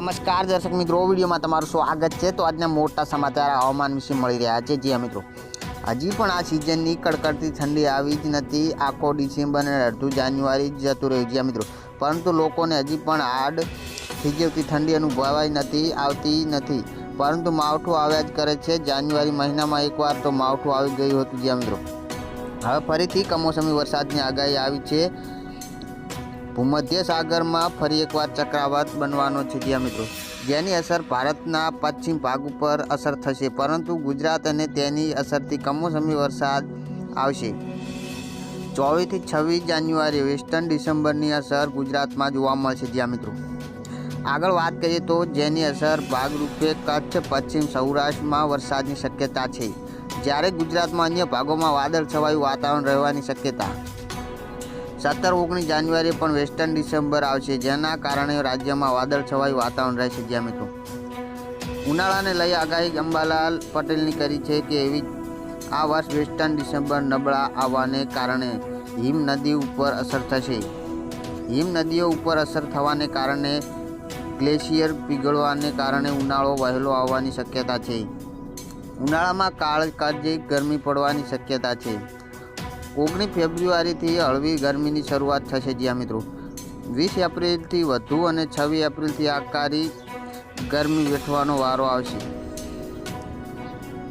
નમસ્કાર દર્શક મિત્રો, વિડીયોમાં તમારું સ્વાગત છે। તો આજના મોટા સમાચાર હવામાન વિશે મળી રહ્યા છે। જી મિત્રો, હજી પણ આ સિઝનની કડકડતી ઠંડી આવી જ નથી। આખો ડિસેમ્બર અને અડધું જાન્યુઆરી જતું રહ્યું। જી મિત્રો, પરંતુ લોકોને હજી પણ આડ થીજવતી ઠંડી અનુભવાઈ આવતી નથી, પરંતુ માવઠું આવ્યા જ કરે છે। જાન્યુઆરી મહિનામાં એકવાર તો માવઠું આવી ગયું હતું। જી મિત્રો, હવે ફરીથી કમોસમી વરસાદની આગાહી આવી છે। ભૂમધ્ય સાગરમાં ફરી એકવાર ચક્રવાત બનવાનો છે। જ્યાં મિત્રો, જેની અસર ભારતના પશ્ચિમ ભાગ ઉપર અસર થશે, પરંતુ ગુજરાત અને તેની અસરથી કમોસમી વરસાદ આવશે। 24 થી 26 જાન્યુઆરી વેસ્ટર્ન ડિસ્ટર્બન્સની અસર ગુજરાતમાં જોવા મળશે। જ્યાં મિત્રો, આગળ વાત કરીએ તો જેની અસર ભાગરૂપે કચ્છ, પશ્ચિમ સૌરાષ્ટ્રમાં વરસાદની શક્યતા છે, જ્યારે ગુજરાતમાં અન્ય ભાગોમાં વાદળછવાયું વાતાવરણ રહેવાની શક્યતા। 17-19 જાન્યુઆરીએ પણ વેસ્ટર્ન ડિસેમ્બર આવશે, જેના કારણે રાજ્યમાં વાદળછવાયું વાતાવરણ રહેશે। જ્યાં મિત્રો, ઉનાળાને લઈ આગાહી અંબાલાલ પટેલની કરી છે કે એવી આ વર્ષ વેસ્ટર્ન ડિસેમ્બર નબળા આવવાને કારણે હિમ નદી ઉપર અસર થશે। હિમ નદીઓ ઉપર અસર થવાને કારણે ગ્લેશિયર પીગળવાને કારણે ઉનાળો વહેલો આવવાની શક્યતા છે। ઉનાળામાં કાળઝાળ ગરમી પડવાની શક્યતા છે। 19 ફેબ્રુઆરીથી હળવી ગરમીની શરૂઆત થશે। જ્યાં મિત્રો, 20 એપ્રિલથી વધુ અને 26 એપ્રિલથી આકારી ગરમી વેઠવાનો વારો આવશે।